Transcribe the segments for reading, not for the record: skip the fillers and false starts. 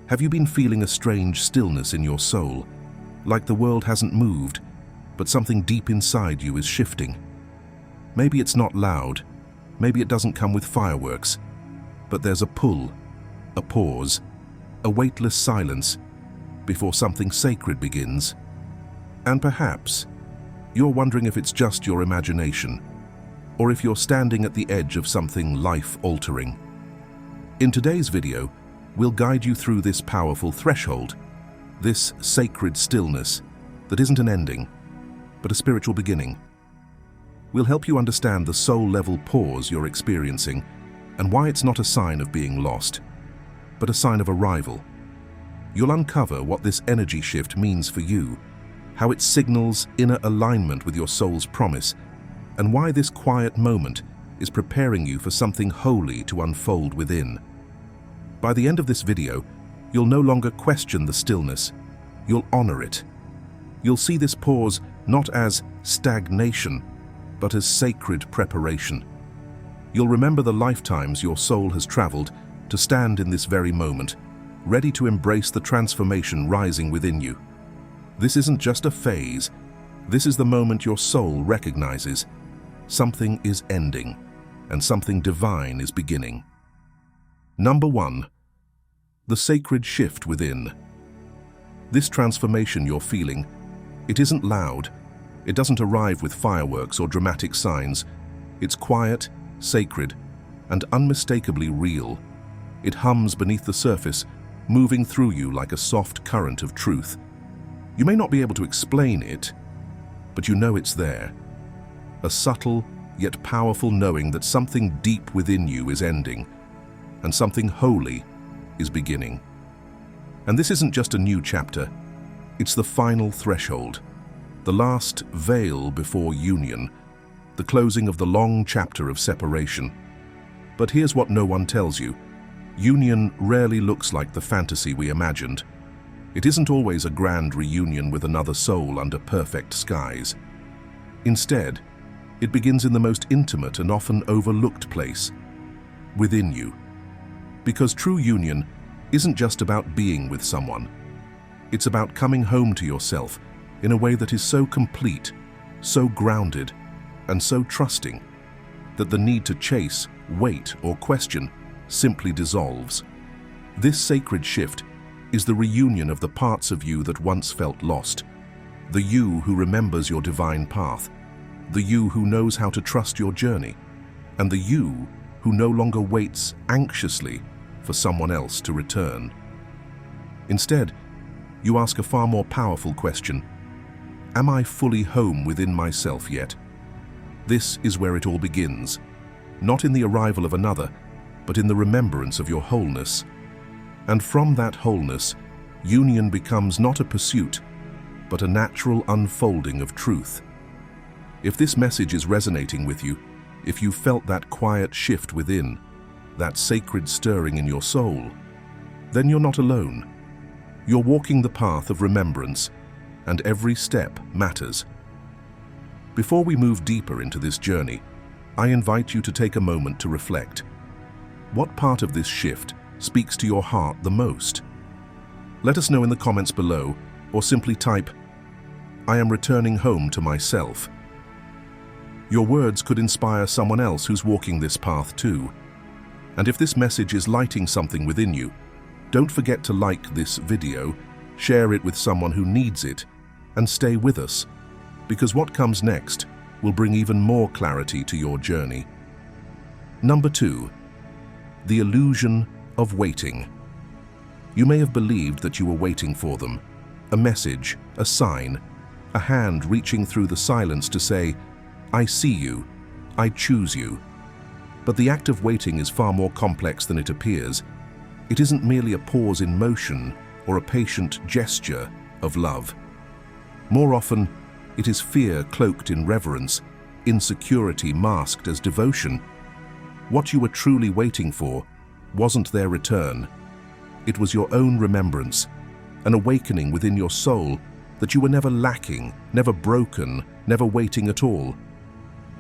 Have you been feeling a strange stillness in your soul, like the world hasn't moved, but something deep inside you is shifting? Maybe it's not loud, maybe it doesn't come with fireworks, but there's a pull, a pause, a weightless silence before something sacred begins. And perhaps you're wondering if it's just your imagination, or if you're standing at the edge of something life-altering. In today's video, we'll guide you through this powerful threshold, this sacred stillness that isn't an ending, but a spiritual beginning. We'll help you understand the soul-level pause you're experiencing and why it's not a sign of being lost, but a sign of arrival. You'll uncover what this energy shift means for you, how it signals inner alignment with your soul's promise, and why this quiet moment is preparing you for something holy to unfold within. By the end of this video, you'll no longer question the stillness, you'll honor it. You'll see this pause not as stagnation, but as sacred preparation. You'll remember the lifetimes your soul has traveled to stand in this very moment, ready to embrace the transformation rising within you. This isn't just a phase, this is the moment your soul recognizes something is ending and something divine is beginning. Number 1. The sacred shift within. This transformation you're feeling, it isn't loud, it doesn't arrive with fireworks or dramatic signs. It's quiet, sacred, and unmistakably real. It hums beneath the surface, moving through you like a soft current of truth. You may not be able to explain it, but you know it's there. A subtle yet powerful knowing that something deep within you is ending, and something holy is beginning. And this isn't just a new chapter, it's the final threshold, the last veil before union, the closing of the long chapter of separation. But here's what no one tells you. Union rarely looks like the fantasy we imagined. It isn't always a grand reunion with another soul under perfect skies. Instead, it begins in the most intimate and often overlooked place, within you. Because true union isn't just about being with someone. It's about coming home to yourself in a way that is so complete, so grounded, and so trusting that the need to chase, wait, or question simply dissolves. This sacred shift is the reunion of the parts of you that once felt lost, the you who remembers your divine path, the you who knows how to trust your journey, and the you who no longer waits anxiously for someone else to return. Instead, you ask a far more powerful question: am I fully home within myself yet? This is where it all begins, not in the arrival of another, but in the remembrance of your wholeness. And from that wholeness, union becomes not a pursuit, but a natural unfolding of truth. If this message is resonating with you, if you felt that quiet shift within, that sacred stirring in your soul, then you're not alone. You're walking the path of remembrance, and every step matters. Before we move deeper into this journey, I invite you to take a moment to reflect. What part of this shift speaks to your heart the most? Let us know in the comments below, or simply type, "I am returning home to myself." Your words could inspire someone else who's walking this path too. And if this message is lighting something within you, don't forget to like this video, share it with someone who needs it, and stay with us, because what comes next will bring even more clarity to your journey. Number 2. The illusion of waiting. You may have believed that you were waiting for them, a message, a sign, a hand reaching through the silence to say, "I see you, I choose you." But the act of waiting is far more complex than it appears. It isn't merely a pause in motion or a patient gesture of love. More often, it is fear cloaked in reverence, insecurity masked as devotion. What you were truly waiting for wasn't their return. It was your own remembrance, an awakening within your soul that you were never lacking, never broken, never waiting at all.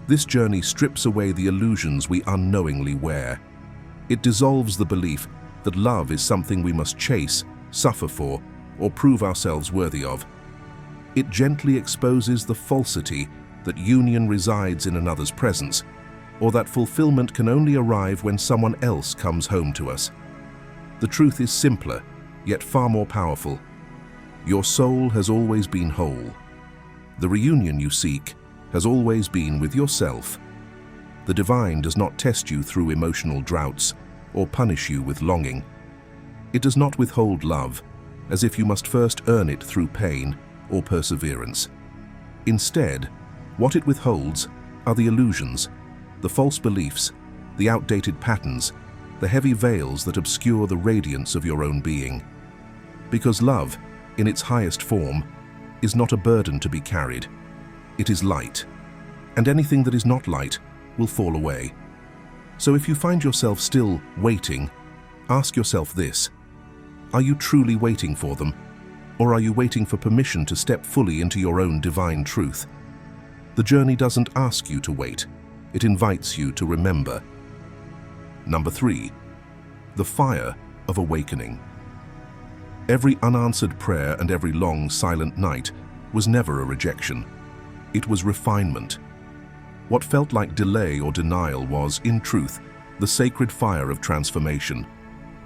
This journey strips away the illusions we unknowingly wear. It dissolves the belief that love is something we must chase, suffer for, or prove ourselves worthy of. It gently exposes the falsity that union resides in another's presence, or that fulfillment can only arrive when someone else comes home to us. The truth is simpler, yet far more powerful. Your soul has always been whole. The reunion you seek has always been with yourself. The divine does not test you through emotional droughts or punish you with longing. It does not withhold love, as if you must first earn it through pain or perseverance. Instead, what it withholds are the illusions, the false beliefs, the outdated patterns, the heavy veils that obscure the radiance of your own being. Because love, in its highest form, is not a burden to be carried. It is light, and anything that is not light will fall away. So if you find yourself still waiting, ask yourself this: are you truly waiting for them, or are you waiting for permission to step fully into your own divine truth? The journey doesn't ask you to wait, it invites you to remember. Number 3, the fire of awakening. Every unanswered prayer and every long, silent night was never a rejection. It was refinement. What felt like delay or denial was, in truth, the sacred fire of transformation,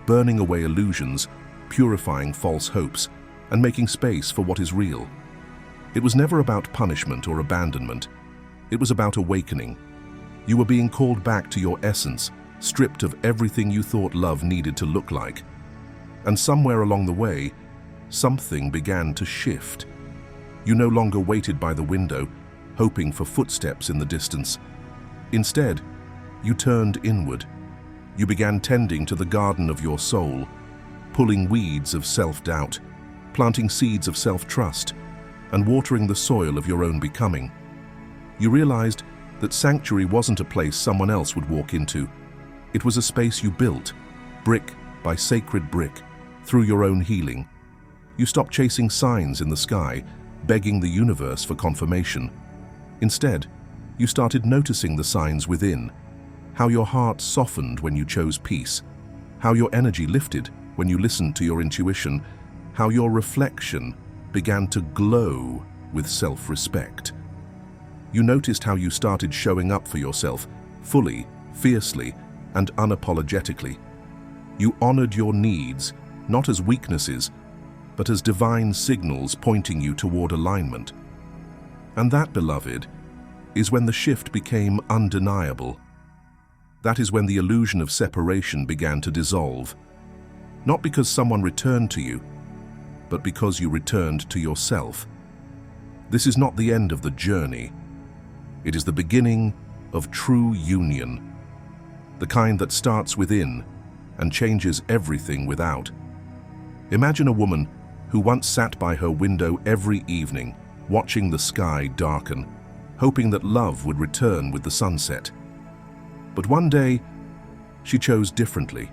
burning away illusions, purifying false hopes, and making space for what is real. It was never about punishment or abandonment. It was about awakening. You were being called back to your essence, stripped of everything you thought love needed to look like. And somewhere along the way, something began to shift. You no longer waited by the window, hoping for footsteps in the distance. Instead, you turned inward. You began tending to the garden of your soul, pulling weeds of self-doubt, planting seeds of self-trust, and watering the soil of your own becoming. You realized that sanctuary wasn't a place someone else would walk into. It was a space you built, brick by sacred brick, through your own healing. You stopped chasing signs in the sky, begging the universe for confirmation. Instead, you started noticing the signs within, how your heart softened when you chose peace, how your energy lifted when you listened to your intuition, how your reflection began to glow with self-respect. You noticed how you started showing up for yourself, fully, fiercely, and unapologetically. You honored your needs, not as weaknesses, but as divine signals pointing you toward alignment. And that, beloved, is when the shift became undeniable. That is when the illusion of separation began to dissolve. Not because someone returned to you, but because you returned to yourself. This is not the end of the journey. It is the beginning of true union, the kind that starts within and changes everything without. Imagine a woman who once sat by her window every evening, watching the sky darken, hoping that love would return with the sunset. But one day, she chose differently.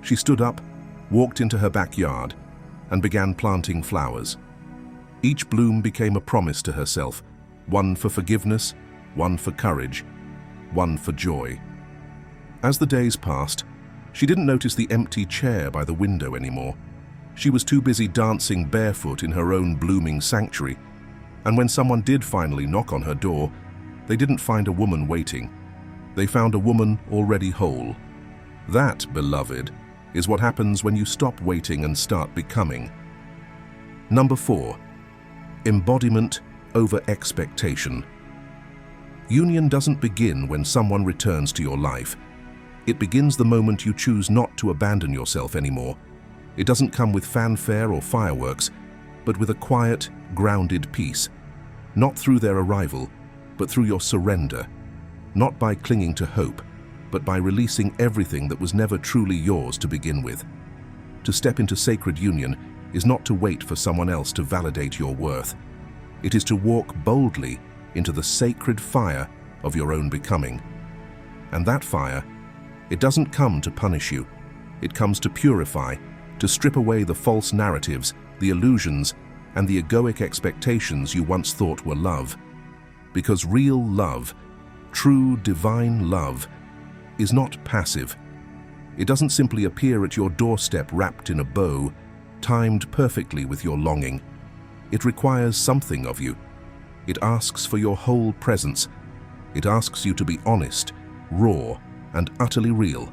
She stood up, walked into her backyard, and began planting flowers. Each bloom became a promise to herself, one for forgiveness, one for courage, one for joy. As the days passed, she didn't notice the empty chair by the window anymore. She was too busy dancing barefoot in her own blooming sanctuary, and when someone did finally knock on her door, they didn't find a woman waiting. They found a woman already whole. That, beloved, is what happens when you stop waiting and start becoming. Number 4, embodiment over expectation. Union doesn't begin when someone returns to your life. It begins the moment you choose not to abandon yourself anymore. It doesn't come with fanfare or fireworks, but with a quiet, grounded peace. Not through their arrival, but through your surrender. Not by clinging to hope, but by releasing everything that was never truly yours to begin with. To step into sacred union is not to wait for someone else to validate your worth. It is to walk boldly into the sacred fire of your own becoming. And that fire, it doesn't come to punish you. It comes to purify, to strip away the false narratives, the illusions, and the egoic expectations you once thought were love. Because real love, true divine love, is not passive. It doesn't simply appear at your doorstep wrapped in a bow. timed perfectly with your longing. It requires something of you. It asks for your whole presence. It asks you to be honest, raw, and utterly real.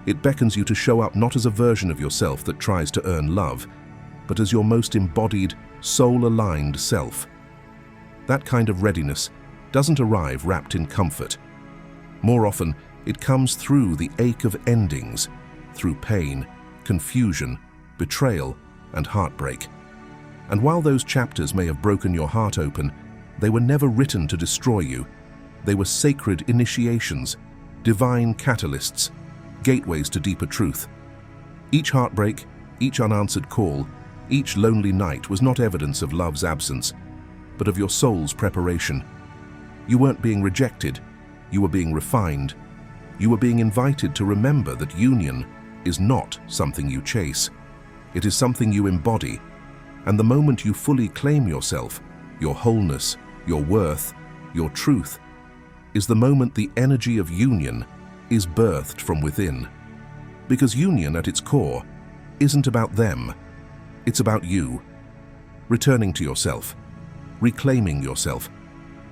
It beckons you to show up not as a version of yourself that tries to earn love, but as your most embodied, soul-aligned self. That kind of readiness doesn't arrive wrapped in comfort. More often, it comes through the ache of endings, through pain, confusion, betrayal, and heartbreak. And while those chapters may have broken your heart open, they were never written to destroy you. They were sacred initiations, divine catalysts, gateways to deeper truth. Each heartbreak, each unanswered call, each lonely night was not evidence of love's absence, but of your soul's preparation. You weren't being rejected, you were being refined. You were being invited to remember that union is not something you chase. It is something you embody. And the moment you fully claim yourself, your wholeness, your worth, your truth, is the moment the energy of union is birthed from within. Because union at its core isn't about them, it's about you. Returning to yourself, reclaiming yourself,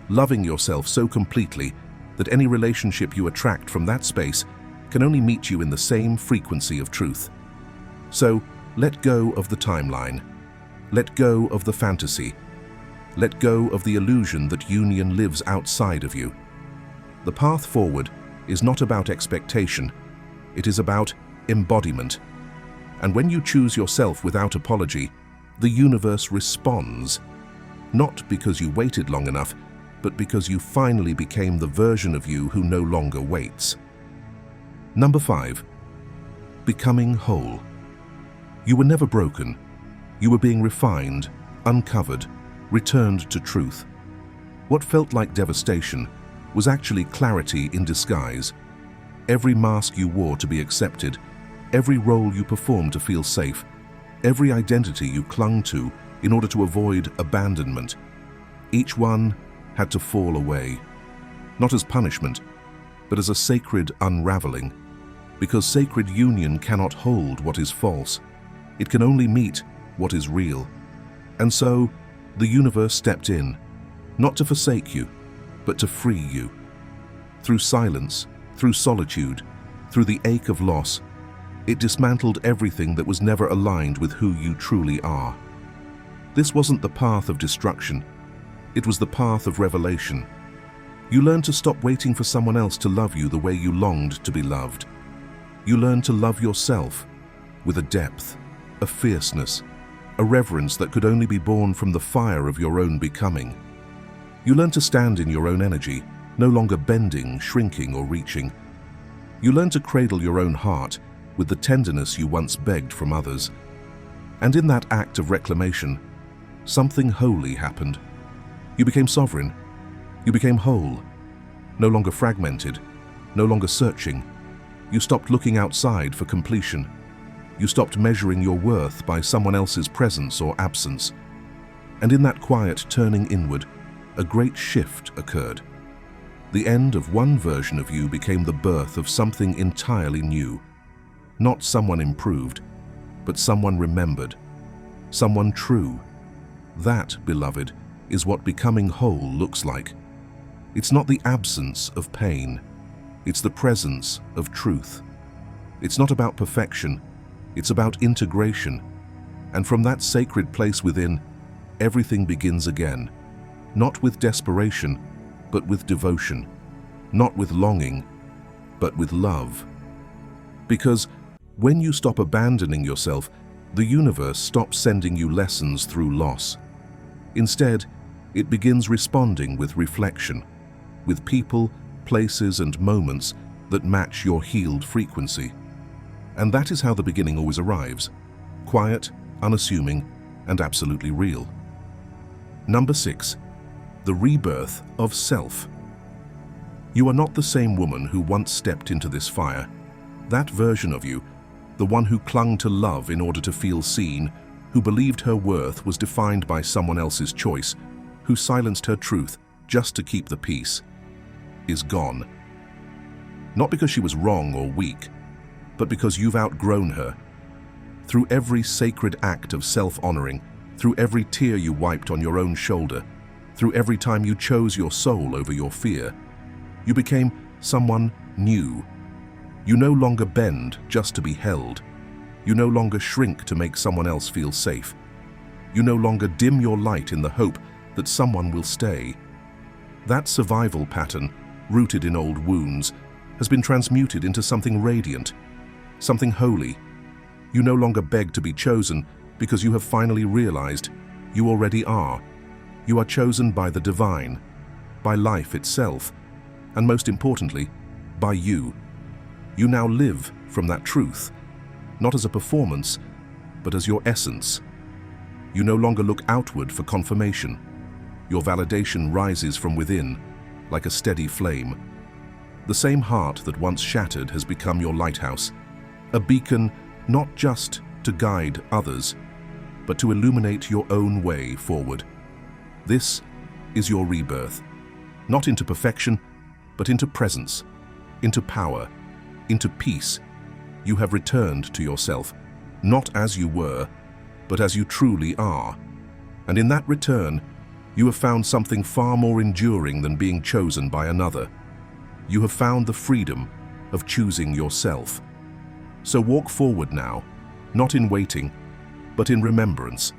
loving yourself so completely that any relationship you attract from that space can only meet you in the same frequency of truth. So, let go of the timeline. Let go of the fantasy. Let go of the illusion that union lives outside of you. The path forward is not about expectation. It is about embodiment. And when you choose yourself without apology, the universe responds. Not because you waited long enough, but because you finally became the version of you who no longer waits. Number 5. Becoming whole. You were never broken. You were being refined, uncovered, returned to truth. What felt like devastation was actually clarity in disguise. Every mask you wore to be accepted, every role you performed to feel safe, every identity you clung to in order to avoid abandonment, each one had to fall away, not as punishment, but as a sacred unraveling, because sacred union cannot hold what is false. It can only meet what is real. And so, the universe stepped in, not to forsake you, but to free you. Through silence, through solitude, through the ache of loss, it dismantled everything that was never aligned with who you truly are. This wasn't the path of destruction. It was the path of revelation. You learned to stop waiting for someone else to love you the way you longed to be loved. You learned to love yourself with a depth, a fierceness, a reverence that could only be born from the fire of your own becoming. You learned to stand in your own energy, no longer bending, shrinking, or reaching. You learned to cradle your own heart with the tenderness you once begged from others. And in that act of reclamation, something holy happened. You became sovereign. You became whole. No longer fragmented. No longer searching. You stopped looking outside for completion. You stopped measuring your worth by someone else's presence or absence. And in that quiet turning inward, a great shift occurred. The end of one version of you became the birth of something entirely new. Not someone improved, but someone remembered. Someone true. That, beloved, is what becoming whole looks like. It's not the absence of pain. It's the presence of truth. It's not about perfection. It's about integration. And from that sacred place within, everything begins again. Not with desperation, but with devotion. Not with longing, but with love. Because when you stop abandoning yourself, the universe stops sending you lessons through loss. Instead, it begins responding with reflection, with people, places, and moments that match your healed frequency. And that is how the beginning always arrives: quiet, unassuming, and absolutely real. Number 6. The rebirth of self. You are not the same woman who once stepped into this fire. That version of you, the one who clung to love in order to feel seen, who believed her worth was defined by someone else's choice, who silenced her truth just to keep the peace, is gone. Not because she was wrong or weak, but because you've outgrown her. through every sacred act of self-honoring, through every tear you wiped on your own shoulder, through every time you chose your soul over your fear, you became someone new. You no longer bend just to be held. You no longer shrink to make someone else feel safe. You no longer dim your light in the hope that someone will stay. That survival pattern, rooted in old wounds, has been transmuted into something radiant, something holy. You no longer beg to be chosen because you have finally realized you already are. You are chosen by the divine, by life itself, and most importantly, by you. You now live from that truth, not as a performance, but as your essence. You no longer look outward for confirmation. Your validation rises from within, like a steady flame. The same heart that once shattered has become your lighthouse, a beacon not just to guide others, but to illuminate your own way forward. This is your rebirth, not into perfection, but into presence, into power, into peace. You have returned to yourself, not as you were, but as you truly are. And in that return, you have found something far more enduring than being chosen by another. You have found the freedom of choosing yourself. So walk forward now, not in waiting, but in remembrance,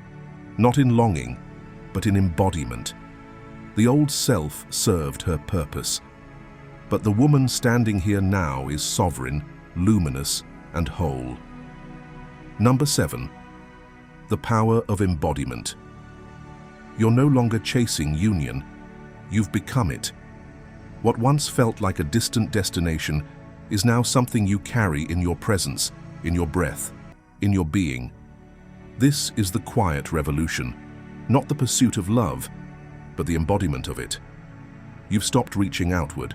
not in longing, but in embodiment. The old self served her purpose, but the woman standing here now is sovereign, luminous, and whole. Number 7. The power of embodiment. You're no longer chasing union, you've become it. What once felt like a distant destination is now something you carry in your presence, in your breath, in your being. This is the quiet revolution, not the pursuit of love, but the embodiment of it. You've stopped reaching outward,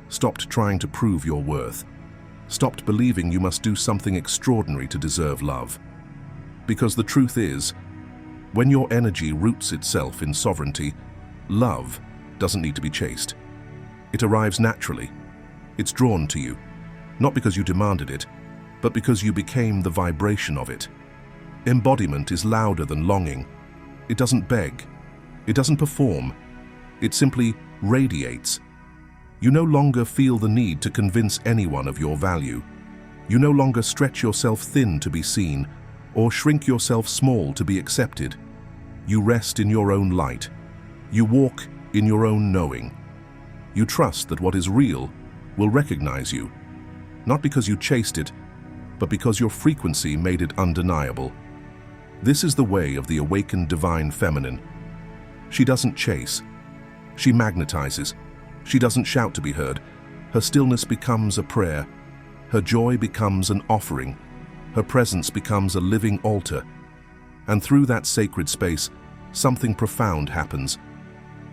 stopped trying to prove your worth, stopped believing you must do something extraordinary to deserve love. Because the truth is, when your energy roots itself in sovereignty, love doesn't need to be chased. It arrives naturally. It's drawn to you, not because you demanded it, but because you became the vibration of it. Embodiment is louder than longing. It doesn't beg. It doesn't perform. It simply radiates. You no longer feel the need to convince anyone of your value. You no longer stretch yourself thin to be seen, or shrink yourself small to be accepted. You rest in your own light. You walk in your own knowing. You trust that what is real will recognize you, not because you chased it, but because your frequency made it undeniable. This is the way of the awakened divine feminine. She doesn't chase. She magnetizes. She doesn't shout to be heard. Her stillness becomes a prayer. Her joy becomes an offering. Her presence becomes a living altar. And through that sacred space, something profound happens.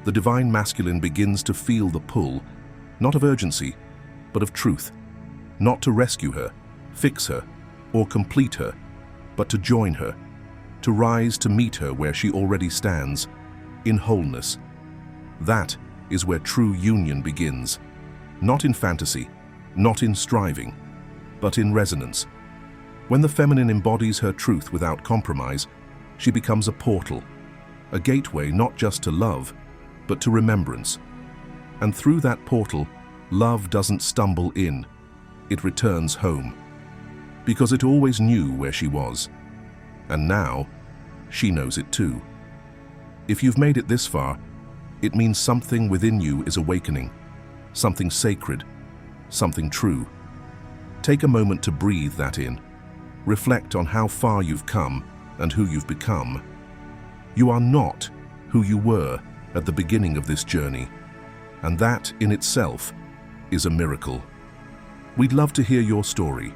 The divine masculine begins to feel the pull, not of urgency, but of truth. Not to rescue her, fix her, or complete her, but to join her, to rise to meet her where she already stands, in wholeness. That is where true union begins, not in fantasy, not in striving, but in resonance. When the feminine embodies her truth without compromise, she becomes a portal, a gateway not just to love, but to remembrance. And through that portal, love doesn't stumble in, it returns home. Because it always knew where she was. And now, she knows it too. If you've made it this far, it means something within you is awakening, something sacred, something true. Take a moment to breathe that in. Reflect on how far you've come and who you've become. You are not who you were at the beginning of this journey, and that in itself is a miracle. We'd love to hear your story,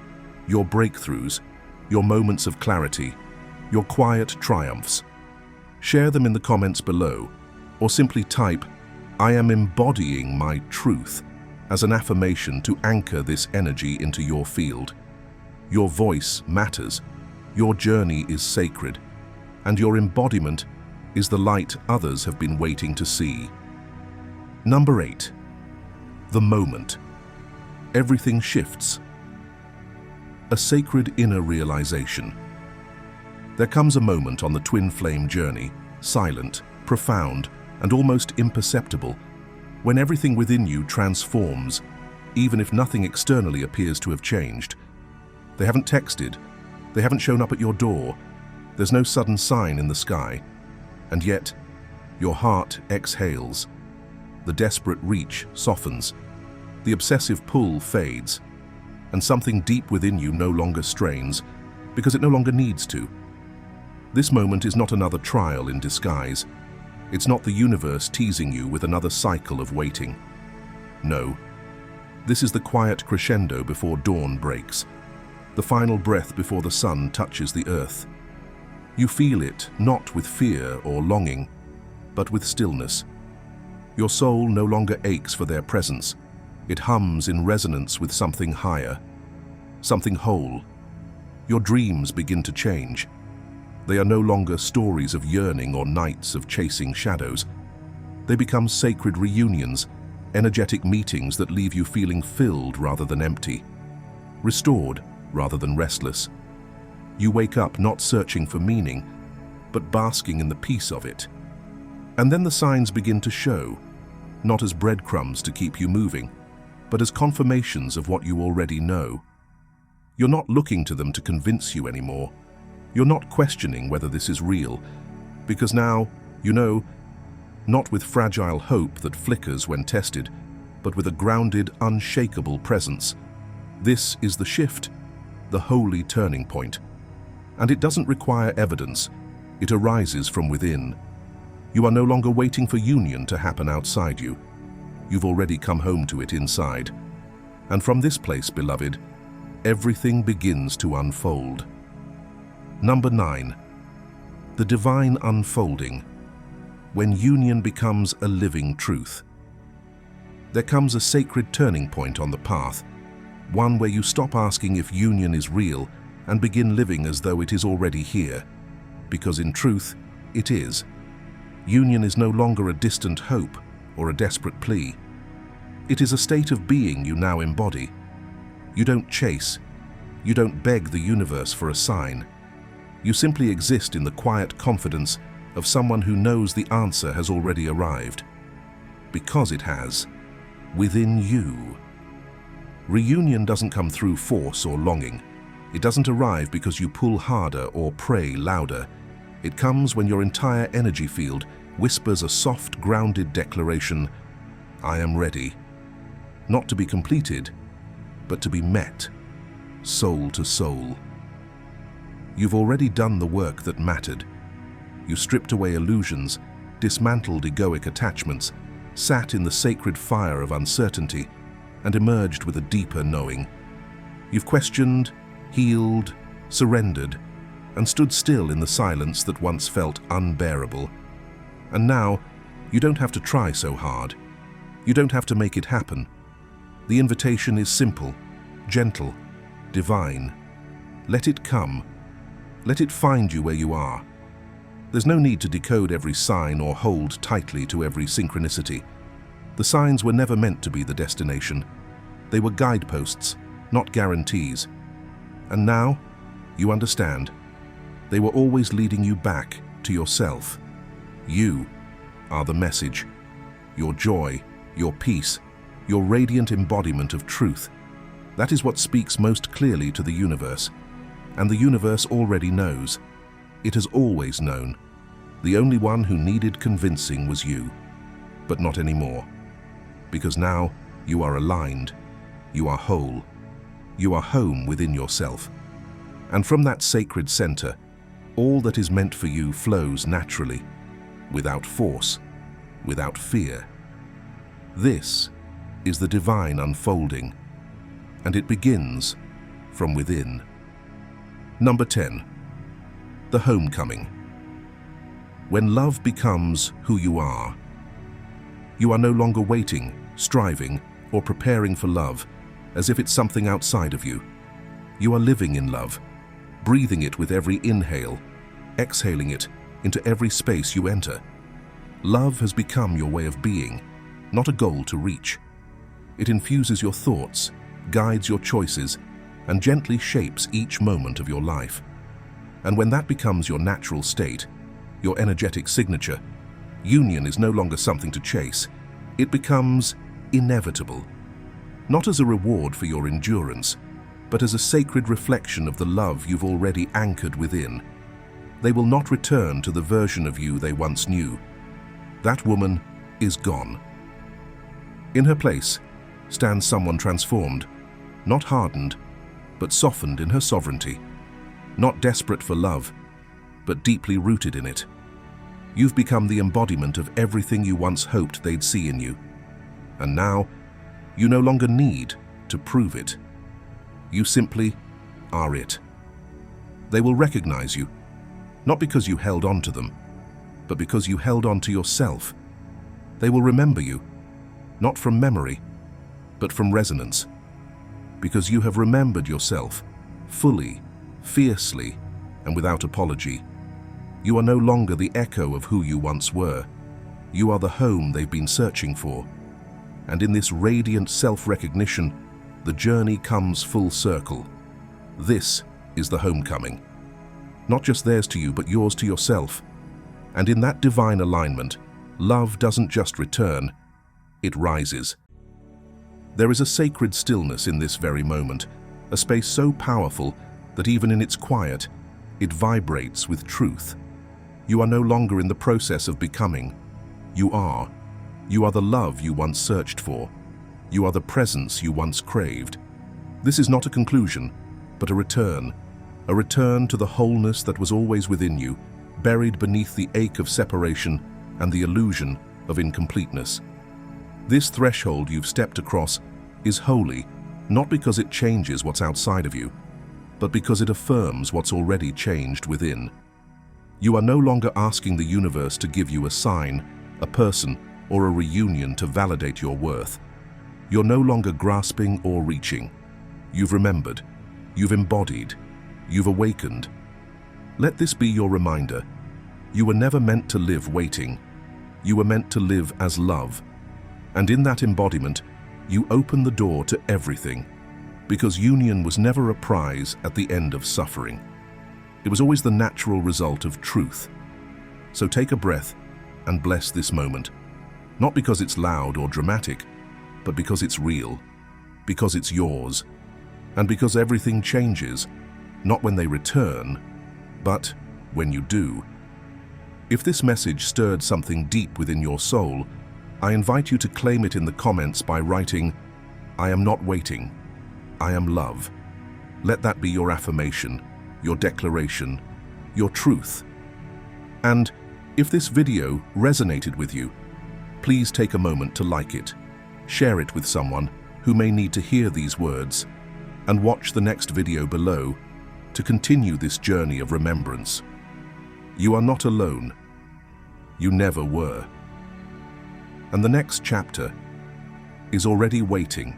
your breakthroughs, your moments of clarity, your quiet triumphs. Share them in the comments below, or simply type, "I am embodying my truth," as an affirmation to anchor this energy into your field. Your voice matters, your journey is sacred, and your embodiment is the light others have been waiting to see. Number 8. The moment. Everything shifts. A sacred inner realization. There comes a moment on the twin flame journey, silent, profound, and almost imperceptible, when everything within you transforms, even if nothing externally appears to have changed. They haven't texted, they haven't shown up at your door, there's no sudden sign in the sky, and yet your heart exhales. The desperate reach softens, the obsessive pull fades, and something deep within you no longer strains, because it no longer needs to. This moment is not another trial in disguise. It's not the universe teasing you with another cycle of waiting. No, this is the quiet crescendo before dawn breaks, the final breath before the sun touches the earth. You feel it not with fear or longing, but with stillness. Your soul no longer aches for their presence. It hums in resonance with something higher, something whole. Your dreams begin to change. They are no longer stories of yearning or nights of chasing shadows. They become sacred reunions, energetic meetings that leave you feeling filled rather than empty, restored rather than restless. You wake up not searching for meaning, but basking in the peace of it. And then the signs begin to show, not as breadcrumbs to keep you moving, but as confirmations of what you already know. You're not looking to them to convince you anymore. You're not questioning whether this is real, because now, you know, not with fragile hope that flickers when tested, but with a grounded, unshakable presence. This is the shift, the holy turning point. And it doesn't require evidence. It arises from within. You are no longer waiting for union to happen outside you. You've already come home to it inside. And from this place, beloved, everything begins to unfold. Number 9. The divine unfolding, when union becomes a living truth. There comes a sacred turning point on the path, one where you stop asking if union is real and begin living as though it is already here, because in truth, it is. Union is no longer a distant hope or a desperate plea. It is a state of being you now embody. You don't chase, you don't beg the universe for a sign. You simply exist in the quiet confidence of someone who knows the answer has already arrived. Because it has, within you. Reunion doesn't come through force or longing. It doesn't arrive because you pull harder or pray louder. It comes when your entire energy field whispers a soft, grounded declaration, I am ready. Not to be completed, but to be met, soul to soul. You've already done the work that mattered. You stripped away illusions, dismantled egoic attachments, sat in the sacred fire of uncertainty, and emerged with a deeper knowing. You've questioned, healed, surrendered, and stood still in the silence that once felt unbearable. And now, you don't have to try so hard. You don't have to make it happen. The invitation is simple, gentle, divine. Let it come. Let it find you where you are. There's no need to decode every sign or hold tightly to every synchronicity. The signs were never meant to be the destination. They were guideposts, not guarantees. And now, you understand. They were always leading you back to yourself. You are the message. Your joy, your peace, your radiant embodiment of truth. That is what speaks most clearly to the universe. And the universe already knows. It has always known. The only one who needed convincing was you. But not anymore. Because now you are aligned. You are whole. You are home within yourself. And from that sacred center, all that is meant for you flows naturally, without force, without fear. This is the divine unfolding, and it begins from within. Number 10. The homecoming. When love becomes who you are no longer waiting, striving, or preparing for love as if it's something outside of you. You are living in love, breathing it with every inhale, exhaling it into every space you enter. Love has become your way of being, not a goal to reach. It infuses your thoughts, guides your choices, and gently shapes each moment of your life. And when that becomes your natural state, your energetic signature, union is no longer something to chase. It becomes inevitable, not as a reward for your endurance, but as a sacred reflection of the love you've already anchored within. They will not return to the version of you they once knew. That woman is gone. In her place stands someone transformed, not hardened, but softened in her sovereignty, not desperate for love, but deeply rooted in it. You've become the embodiment of everything you once hoped they'd see in you. And now, you no longer need to prove it. You simply are it. They will recognize you, not because you held on to them, but because you held on to yourself. They will remember you, not from memory, but from resonance, because you have remembered yourself fully, fiercely, and without apology. You are no longer the echo of who you once were. You are the home they've been searching for. And in this radiant self-recognition, the journey comes full circle. This is the homecoming. Not just theirs to you, but yours to yourself. And in that divine alignment, love doesn't just return, it rises. There is a sacred stillness in this very moment, a space so powerful that even in its quiet, it vibrates with truth. You are no longer in the process of becoming. You are. You are the love you once searched for. You are the presence you once craved. This is not a conclusion, but a return to the wholeness that was always within you, buried beneath the ache of separation and the illusion of incompleteness. This threshold you've stepped across is holy, not because it changes what's outside of you, but because it affirms what's already changed within. You are no longer asking the universe to give you a sign, a person, or a reunion to validate your worth. You're no longer grasping or reaching. You've remembered, you've embodied, you've awakened. Let this be your reminder. You were never meant to live waiting. You were meant to live as love. And in that embodiment, you open the door to everything, because union was never a prize at the end of suffering. It was always the natural result of truth. So take a breath and bless this moment, not because it's loud or dramatic, but because it's real, because it's yours, and because everything changes, not when they return, but when you do. If this message stirred something deep within your soul, I invite you to claim it in the comments by writing, "I am not waiting, I am love." Let that be your affirmation, your declaration, your truth. And if this video resonated with you, please take a moment to like it, share it with someone who may need to hear these words, and watch the next video below to continue this journey of remembrance. You are not alone. You never were. And the next chapter is already waiting,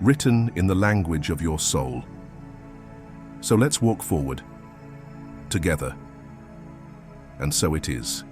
written in the language of your soul. So let's walk forward, together. And so it is.